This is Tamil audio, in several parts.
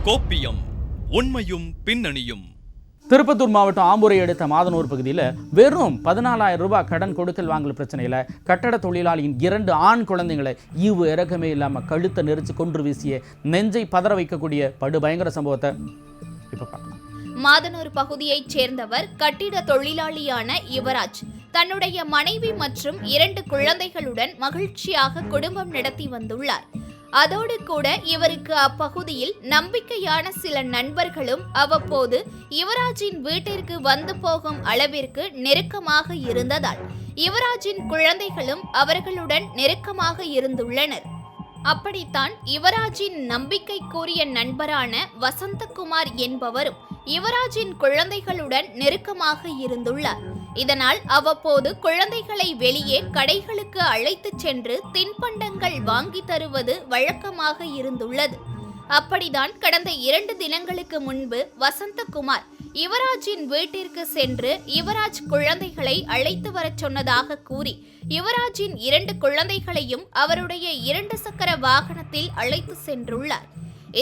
கோப்பியம் உண்மையும் பின்னணியும். திருப்பத்தூர் மாவட்டம் ஆம்பூரை அடுத்த மாதனூர் பகுதியில் வெறும் 14,000 ரூபாய் கடன் கொடுக்கல் வாங்கல் பிரச்சனையில் கட்டட தொழிலாளியின் 2 ஆண் குழந்தைகளை ஈவு இறக்கமே இல்லாமல் கழுத்தை நெரிச்சு கொன்று வீசிய நெஞ்சை பதற வைக்கக்கூடிய படுபயங்கர சம்பவத்தை இப்போ பார்க்கலாம். மாதனூர் பகுதியைச் சேர்ந்தவர் கட்டிட தொழிலாளியான யுவராஜ் தன்னுடைய மனைவி மற்றும் 2 குழந்தைகளுடன் மகிழ்ச்சியாக குடும்பம் நடத்தி வந்துள்ளார். அதோடு கூட இவருக்கு அப்பகுதியில் நம்பிக்கையான சில நண்பர்களும் அவ்வப்போது யுவராஜின் வீட்டிற்கு வந்து போகும் அளவிற்கு நெருக்கமாக இருந்ததால் யுவராஜின் குழந்தைகளும் அவர்களுடன் நெருக்கமாக இருந்துள்ளனர். அப்படித்தான் யுவராஜின் நம்பிக்கைக்குரிய நண்பரான வசந்தகுமார் என்பவரும் யுவராஜின் குழந்தைகளுடன் நெருக்கமாக இருந்துள்ளார். இதனால் அவ்வப்போது குழந்தைகளை வெளியே கடைகளுக்கு அழைத்துச் சென்று தின்பண்டங்கள் வாங்கி தருவது வழக்கமாக இருந்துள்ளது. அப்படிதான் கடந்த 2 தினங்களுக்கு முன்பு வசந்தகுமார் யுவராஜின் வீட்டிற்கு சென்று யுவராஜ் குழந்தைகளை அழைத்து வரச் சொன்னதாக கூறி யுவராஜின் 2 குழந்தைகளையும் அவருடைய 2 சக்கர வாகனத்தில் அழைத்து சென்றுள்ளார்.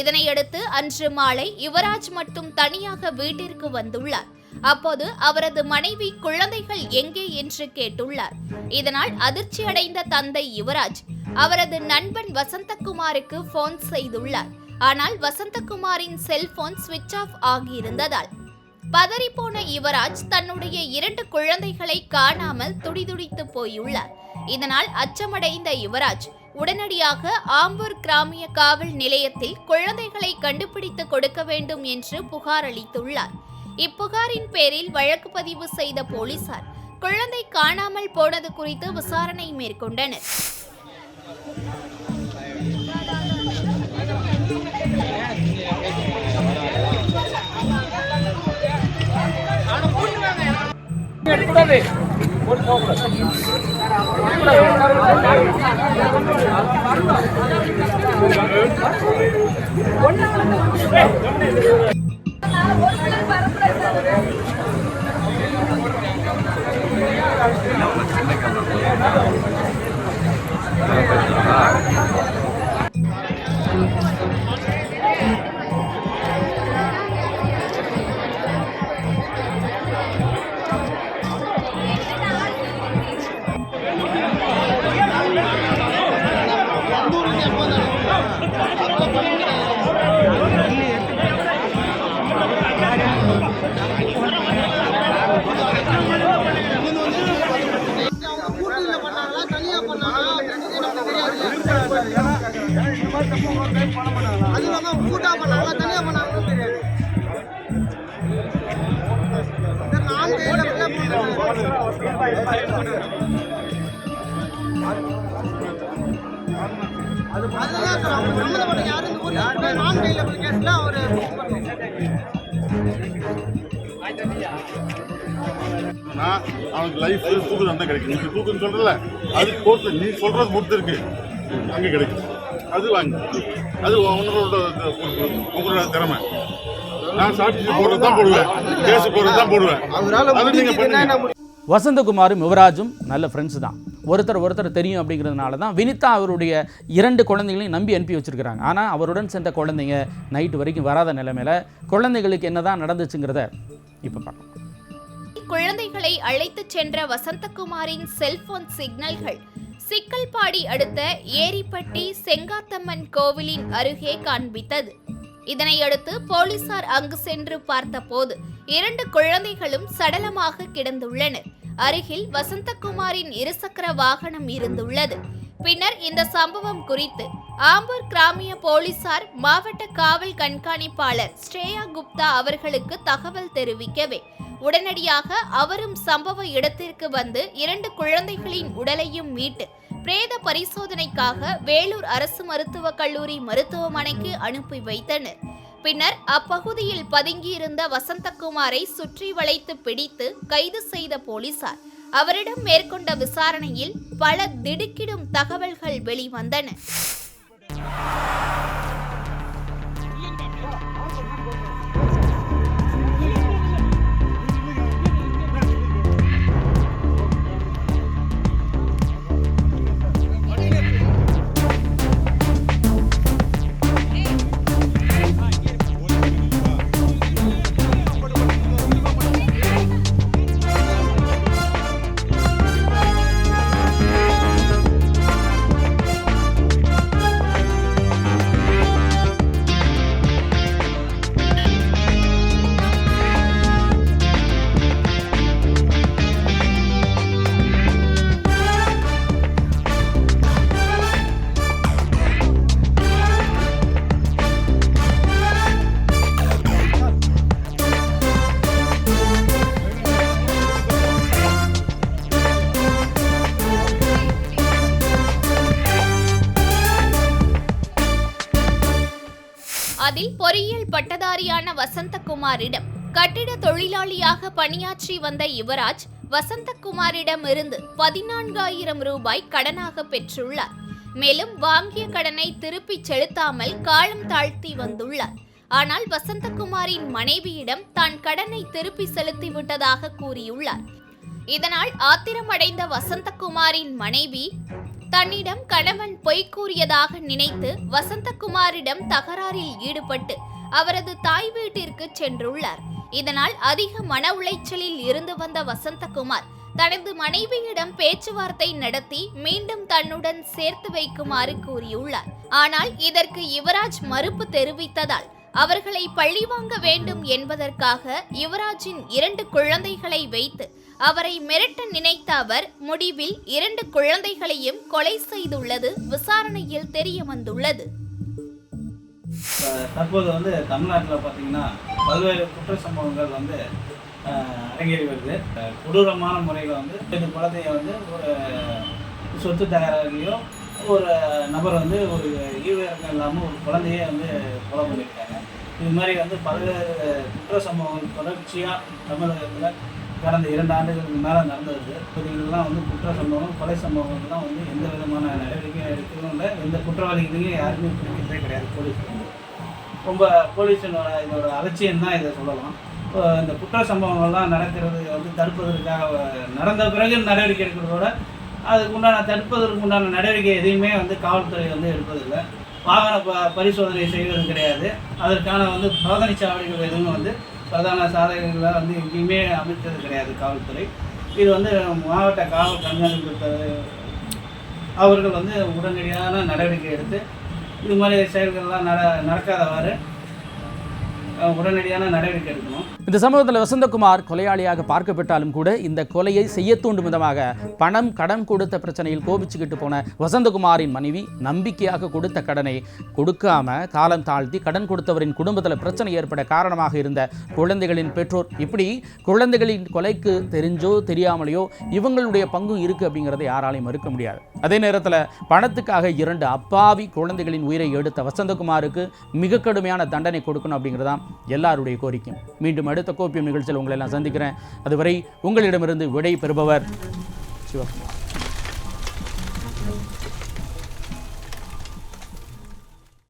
இதனையடுத்து அன்று மாலை யுவராஜ் மட்டும் தனியாக வீட்டிற்கு வந்துள்ளார். அப்போது அவரது மனைவி குழந்தைகள் எங்கே என்று கேட்டுள்ளார். இதனால் அதிர்ச்சி அடைந்த தந்தை யுவராஜ் அவரது நண்பன் வசந்தகுமாருக்கு போன் செய்துள்ளார். ஆனால் வசந்தகுமாரின் செல்போன் சுவிட்ச் ஆஃப் ஆகியிருந்ததால் பதறிப்போன யுவராஜ் தன்னுடைய 2 குழந்தைகளை காணாமல் துடிதுடித்து போயுள்ளார். இதனால் அச்சமடைந்த யுவராஜ் உடனடியாக ஆம்பூர் கிராமிய காவல் நிலையத்தில் குழந்தைகளை கண்டுபிடித்து கொடுக்க வேண்டும் என்று புகார் அளித்துள்ளார். இப்புகாரின் பேரில் வழக்கு பதிவு செய்த போலீசார் குழந்தை காணாமல் போனது குறித்து விசாரணை மேற்கொண்டனர். அவனுக்கு லைஃப் தூக்கு தான் கிடைக்கும். நீங்க தூக்குன்னு சொல்றல அது கோர்ட்டு நீ சொல்றது பொறுத்து இருக்கு, அங்கே கிடைக்கும். அது வாங்கி அது உங்களோட திறமை. நான் சாட்சி போடுறது தான் போடுவேன், கேஸ் போடுறது தான் போடுவேன். அது நீங்க பண்ணுங்க. வசந்தகுமாரும் யுவராஜும் நல்ல ஃப்ரெண்ட்ஸ் தான். ஒருத்தர் தெரியும் அப்படிங்கிறதுனால தான் வினிதா அவருடைய 2 குழந்தைகளையும் நம்பி அனுப்பி வச்சிருக்கிறாங்க. ஆனால் அவருடன் சென்ற குழந்தைங்க நைட்டு வரைக்கும் வராத நிலைமையில குழந்தைகளுக்கு என்னதான் நடந்துச்சுங்கிறத இப்போ பார்க்கலாம். குழந்தைகளை அழைத்து சென்ற வசந்தகுமாரின் செல்போன் சிக்னல்கள் சிக்கல்பாடி அடுத்த ஏரிப்பட்டி செங்காத்தம்மன் கோவிலின் அருகே காண்பித்தது. இதனையடுத்து போலீசார் அங்கு சென்று பார்த்தபோது 2 குழந்தைகளும் சடலமாக கிடந்துள்ளனர். அருகில் வசந்தகுமாரின் 2 சக்கர வாகனம் இருந்துள்ளது. பின்னர் இந்த சம்பவம் குறித்து ஆம்பூர் கிராமிய போலீசார் மாவட்ட காவல் கண்காணிப்பாளர் ஸ்ரேயா குப்தா அவர்களுக்கு தகவல் தெரிவிக்கவே உடனடியாக அவரும் சம்பவ இடத்திற்கு வந்து 2 குழந்தைகளின் உடலையும் மீட்டு பிரேத பரிசோதனைக்காக வேலூர் அரசு மருத்துவக் கல்லூரி மருத்துவமனைக்கு அனுப்பி வைத்தனர். பின்னர் அப்பகுதியில் பதுங்கியிருந்த வசந்தகுமாரை சுற்றி வளைத்து பிடித்து கைது செய்த போலீசார் அவரிடம் மேற்கொண்ட விசாரணையில் பல திடுக்கிடும் தகவல்கள் வெளிவந்தன. அதில் பொறியியல் பட்டதாரியான வசந்தகுமாரிடம் கட்டிட தொழிலாளியாக பணியாற்றி வந்த யுவராஜ் வசந்தகுமாரிடமிருந்து 14,000 ரூபாய் கடனாக பெற்றுள்ளார். மேலும் வாங்கிய கடனை திருப்பிச் செலுத்தாமல் காலம் தாழ்த்தி வந்துள்ளார். ஆனால் வசந்தகுமாரின் மனைவியிடம் தான் கடனை திருப்பி செலுத்திவிட்டதாக கூறியுள்ளார். இதனால் ஆத்திரமடைந்த வசந்தகுமாரின் மனைவி தன்னிடம் கணவன் பொய் கூறியதாக நினைத்து வசந்தகுமாரிடம் தகராறில் ஈடுபட்டு அவரது தாய் வீட்டிற்கு சென்றுள்ளார். இதனால் அதிக மன உளைச்சலில் இருந்து வந்த வசந்தகுமார் தனது மனைவியிடம் பேச்சுவார்த்தை நடத்தி மீண்டும் தன்னுடன் சேர்த்து வைக்குமாறு கூறியுள்ளார். ஆனால் இதற்கு யுவராஜ் மறுப்பு தெரிவித்ததால் அவர்களை பழிவாங்க வேண்டும் என்பதற்காக யுவராஜின் 2 குழந்தைகளை வைத்து அவரை மிரட்ட நினைத்த அவர் முடிவில் 2 குழந்தைகளையும் கொலை செய்துள்ளது விசாரணையில் தெரிய வந்துள்ளது. தற்போது தமிழ்நாட்டில் பார்த்தீங்கன்னா பல்வேறு குற்ற சம்பவங்கள் அரங்கேறி வருது. கொடூரமான முறையில் இந்த குழந்தைய ஒரு சொத்து தகராறுலையோ ஒரு நபர் ஒரு ஈவிரக்கம் இல்லாமல் ஒரு குழந்தையே கொலை பண்ணியிருக்காங்க. இது மாதிரி பல்வேறு குற்ற சம்பவங்கள் தொடர்ச்சியாக தமிழகத்தில் கடந்த 2 ஆண்டுகளுக்கு மேலே நடந்தது. இதெல்லாம் குற்ற சம்பவம் கொலை சம்பவங்கள்லாம் எந்த விதமான நடவடிக்கையும் எடுக்கணும் இல்லை. எந்த குற்றவாளிகளையும் யாருமே பிடிக்கிறதே கிடையாது. போலீஸ் ரொம்ப போலீஸினோட இதோட அலட்சியம் தான் இதை சொல்லலாம். இந்த குற்ற சம்பவங்கள்லாம் நடக்கிறது தடுப்பதற்காக நடந்த பிறகு நடவடிக்கை எடுக்கிறதோட அதுக்கு உண்டான தடுப்பதற்கு உண்டான நடவடிக்கை எதையுமே காவல்துறை எடுப்பதில்லை. வாகன பரிசோதனை செய்வது கிடையாது. அதற்கான சோதனை சாவடிகள் எதுவும் பிரதான சாதனைகளாக எங்கேயுமே அமைச்சது கிடையாது காவல்துறை. இது மாவட்ட காவல் கண்காணிப்பு அவர்கள் உடனடியான நடவடிக்கை எடுத்து இது மாதிரி செயல்கள்லாம் நடக்காதவாறு உடனடியான நடவடிக்கை எடுக்கணும். இந்த சம்பவத்தில் வசந்தகுமார் கொலையாளியாக பார்க்கப்பட்டாலும் கூட இந்த கொலையை செய்ய தூண்டும் விதமாக பணம் கடன் கொடுத்த பிரச்சனையில் கோபிச்சுக்கிட்டு போன வசந்தகுமாரின் மனைவி நம்பிக்கையாக கொடுத்த கடனை கொடுக்காம காலம் தாழ்த்தி கடன் கொடுத்தவரின் குடும்பத்தில் பிரச்சனை ஏற்பட காரணமாக இருந்த குழந்தைகளின் பெற்றோர் இப்படி குழந்தைகளின் கொலைக்கு தெரிஞ்சோ தெரியாமலையோ இவங்களுடைய பங்கு இருக்கு அப்படிங்கிறத யாராலையும் மறுக்க முடியாது. அதே நேரத்தில் பணத்துக்காக 2 அப்பாவி குழந்தைகளின் உயிரை எடுத்த வசந்தகுமாருக்கு மிக கடுமையான தண்டனை கொடுக்கணும் அப்படிங்கிறதான் எல்லாருடைய கோரிக்கை. மீண்டும் அடுத்த கோப்பியம் நிகழ்ச்சியில் உங்களை எல்லாம் சந்திக்கிறேன். அதுவரை உங்களிடமிருந்து விடை பெறுபவர் சிவகுமார்.